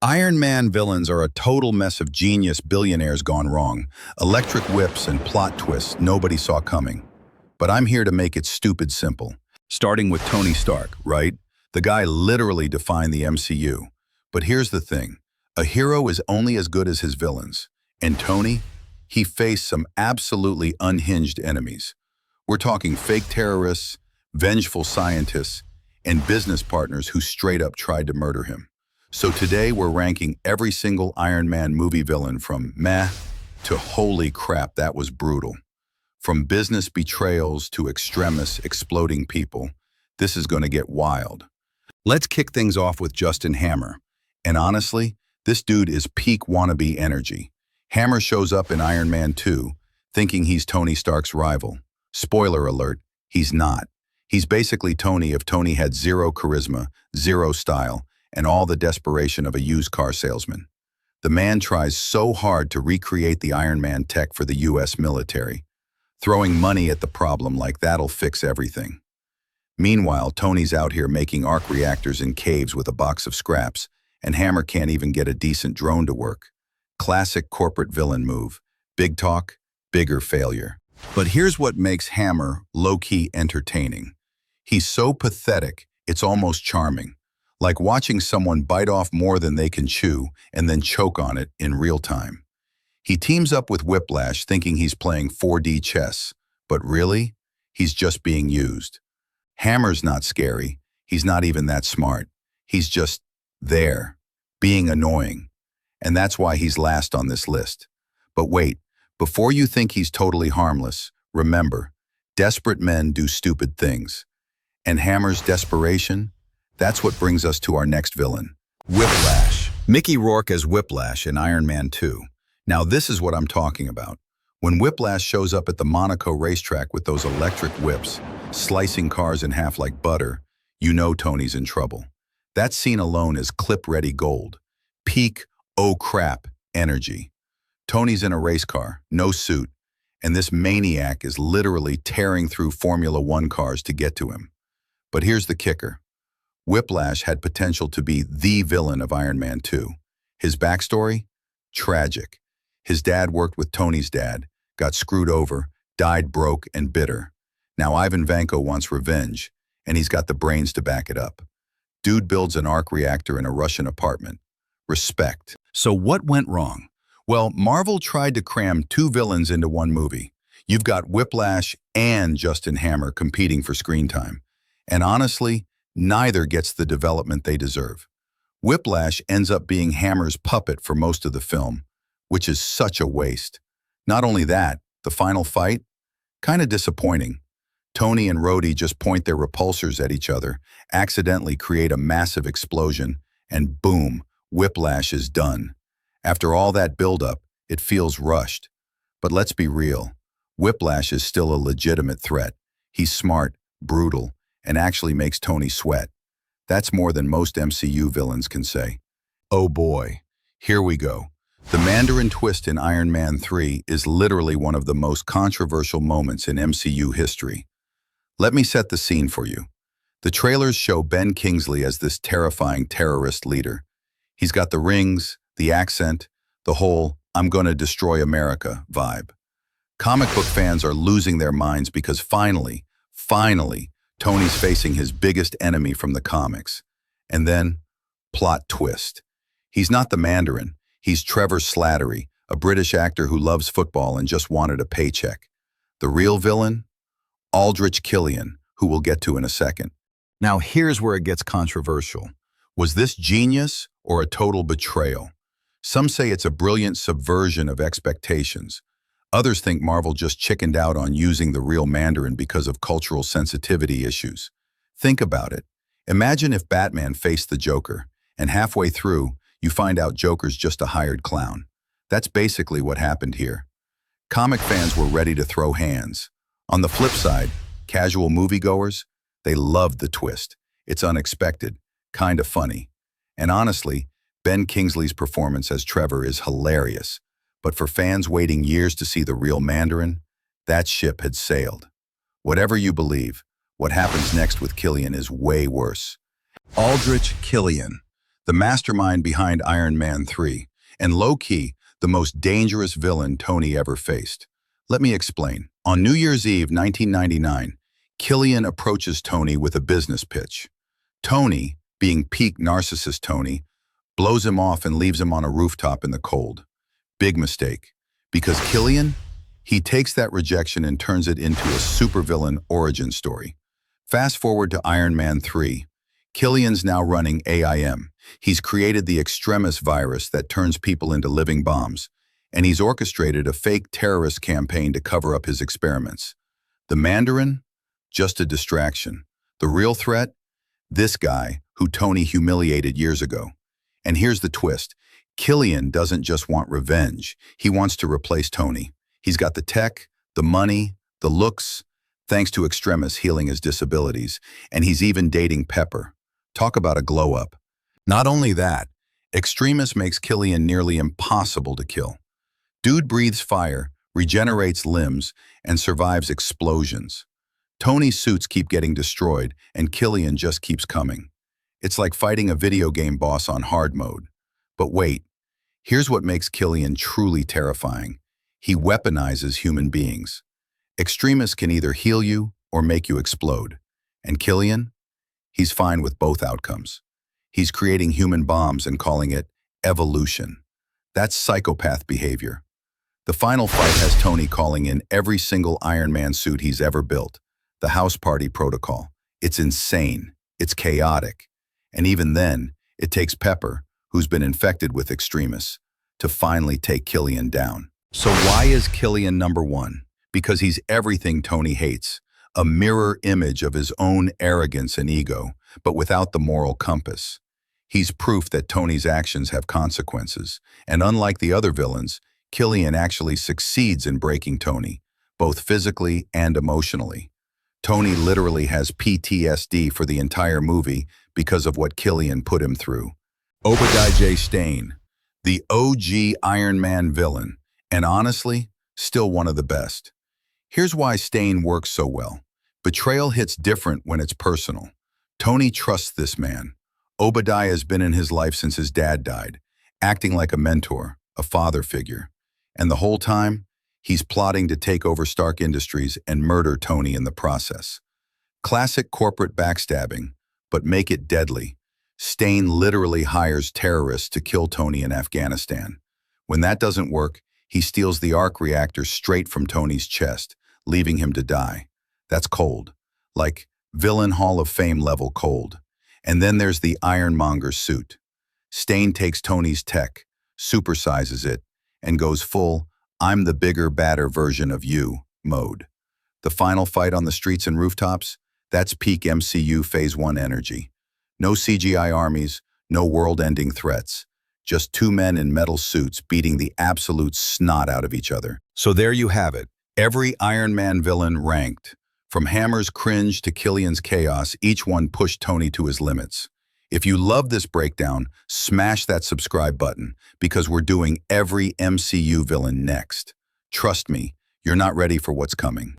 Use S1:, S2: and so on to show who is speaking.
S1: Iron Man villains are a total mess of genius billionaires gone wrong, electric whips and plot twists nobody saw coming. But I'm here to make it stupid simple. Starting with Tony Stark, right? The guy literally defined the MCU. But here's the thing. A hero is only as good as his villains. And Tony? He faced some absolutely unhinged enemies. We're talking fake terrorists, vengeful scientists, and business partners who straight up tried to murder him. So today we're ranking every single Iron Man movie villain from meh to holy crap, that was brutal. From business betrayals to Extremis exploding people, this is going to get wild. Let's kick things off with Justin Hammer. And honestly, this dude is peak wannabe energy. Hammer shows up in Iron Man 2, thinking he's Tony Stark's rival. Spoiler alert, he's not. He's basically Tony if Tony had zero charisma, zero style, and all the desperation of a used car salesman. The man tries so hard to recreate the Iron Man tech for the US military, throwing money at the problem like that'll fix everything. Meanwhile, Tony's out here making arc reactors in caves with a box of scraps, and Hammer can't even get a decent drone to work. Classic corporate villain move. Big talk, bigger failure. But here's what makes Hammer low-key entertaining. He's so pathetic, it's almost charming. Like watching someone bite off more than they can chew and then choke on it in real time. He teams up with Whiplash thinking he's playing 4D chess, but really, he's just being used. Hammer's not scary. He's not even that smart. He's just there, being annoying. And that's why he's last on this list. But wait, before you think he's totally harmless, remember, desperate men do stupid things. And Hammer's desperation? That's what brings us to our next villain, Whiplash. Mickey Rourke as Whiplash in Iron Man 2. Now this is what I'm talking about. When Whiplash shows up at the Monaco racetrack with those electric whips, slicing cars in half like butter, you know Tony's in trouble. That scene alone is clip-ready gold. Peak, oh crap, energy. Tony's in a race car, no suit, and this maniac is literally tearing through Formula One cars to get to him. But here's the kicker. Whiplash had potential to be the villain of Iron Man 2. His backstory? Tragic. His dad worked with Tony's dad, got screwed over, died broke and bitter. Now Ivan Vanko wants revenge, and he's got the brains to back it up. Dude builds an arc reactor in a Russian apartment. Respect. So what went wrong? Well, Marvel tried to cram two villains into one movie. You've got Whiplash and Justin Hammer competing for screen time. And honestly, neither gets the development they deserve. Whiplash ends up being Hammer's puppet for most of the film, which is such a waste. Not only that, the final fight? Kinda disappointing. Tony and Rhodey just point their repulsors at each other, accidentally create a massive explosion, and boom, Whiplash is done. After all that buildup, it feels rushed. But let's be real, Whiplash is still a legitimate threat. He's smart, brutal, and actually makes Tony sweat. That's more than most MCU villains can say. Oh boy, here we go. The Mandarin twist in Iron Man 3 is literally one of the most controversial moments in MCU history. Let me set the scene for you. The trailers show Ben Kingsley as this terrifying terrorist leader. He's got the rings, the accent, the whole "I'm gonna destroy America" vibe. Comic book fans are losing their minds because finally, Tony's facing his biggest enemy from the comics. And then, plot twist. He's not the Mandarin. He's Trevor Slattery, a British actor who loves football and just wanted a paycheck. The real villain? Aldrich Killian, who we'll get to in a second. Now here's where it gets controversial. Was this genius or a total betrayal? Some say it's a brilliant subversion of expectations. Others think Marvel just chickened out on using the real Mandarin because of cultural sensitivity issues. Think about it. Imagine if Batman faced the Joker, and halfway through, you find out Joker's just a hired clown. That's basically what happened here. Comic fans were ready to throw hands. On the flip side, casual moviegoers, they loved the twist. It's unexpected, kind of funny. And honestly, Ben Kingsley's performance as Trevor is hilarious. But for fans waiting years to see the real Mandarin, that ship had sailed. Whatever you believe, what happens next with Killian is way worse. Aldrich Killian, the mastermind behind Iron Man 3, and low-key, the most dangerous villain Tony ever faced. Let me explain. On New Year's Eve 1999, Killian approaches Tony with a business pitch. Tony, being peak narcissist Tony, blows him off and leaves him on a rooftop in the cold. Big mistake. Because Killian, he takes that rejection and turns it into a supervillain origin story. Fast forward to Iron Man 3. Killian's now running AIM. He's created the Extremis virus that turns people into living bombs, and he's orchestrated a fake terrorist campaign to cover up his experiments. The Mandarin? Just a distraction. The real threat? This guy, who Tony humiliated years ago. And here's the twist. Killian doesn't just want revenge. He wants to replace Tony. He's got the tech, the money, the looks, thanks to Extremis healing his disabilities, and he's even dating Pepper. Talk about a glow-up. Not only that, Extremis makes Killian nearly impossible to kill. Dude breathes fire, regenerates limbs, and survives explosions. Tony's suits keep getting destroyed, and Killian just keeps coming. It's like fighting a video game boss on hard mode. But wait, here's what makes Killian truly terrifying. He weaponizes human beings. Extremis can either heal you or make you explode. And Killian? He's fine with both outcomes. He's creating human bombs and calling it evolution. That's psychopath behavior. The final fight has Tony calling in every single Iron Man suit he's ever built. The house party protocol. It's insane. It's chaotic. And even then, it takes Pepper, who's been infected with Extremis, to finally take Killian down. So why is Killian number one? Because he's everything Tony hates. A mirror image of his own arrogance and ego, but without the moral compass. He's proof that Tony's actions have consequences, and unlike the other villains, Killian actually succeeds in breaking Tony, both physically and emotionally. Tony literally has PTSD for the entire movie because of what Killian put him through. Obadiah Stane, the OG Iron Man villain, and honestly, still one of the best. Here's why Stane works so well. Betrayal hits different when it's personal. Tony trusts this man. Obadiah has been in his life since his dad died, acting like a mentor, a father figure. And the whole time, he's plotting to take over Stark Industries and murder Tony in the process. Classic corporate backstabbing, but make it deadly. Stane literally hires terrorists to kill Tony in Afghanistan. When that doesn't work, he steals the arc reactor straight from Tony's chest, leaving him to die. That's cold. Like villain Hall of Fame level cold. And then there's the Iron Monger suit. Stane takes Tony's tech, supersizes it, and goes full, I'm the bigger, badder version of you mode. The final fight on the streets and rooftops, that's peak MCU Phase 1 energy. No CGI armies, no world-ending threats. Just two men in metal suits beating the absolute snot out of each other. So there you have it. Every Iron Man villain ranked. From Hammer's cringe to Killian's chaos, each one pushed Tony to his limits. If you love this breakdown, smash that subscribe button, because we're doing every MCU villain next. Trust me, you're not ready for what's coming.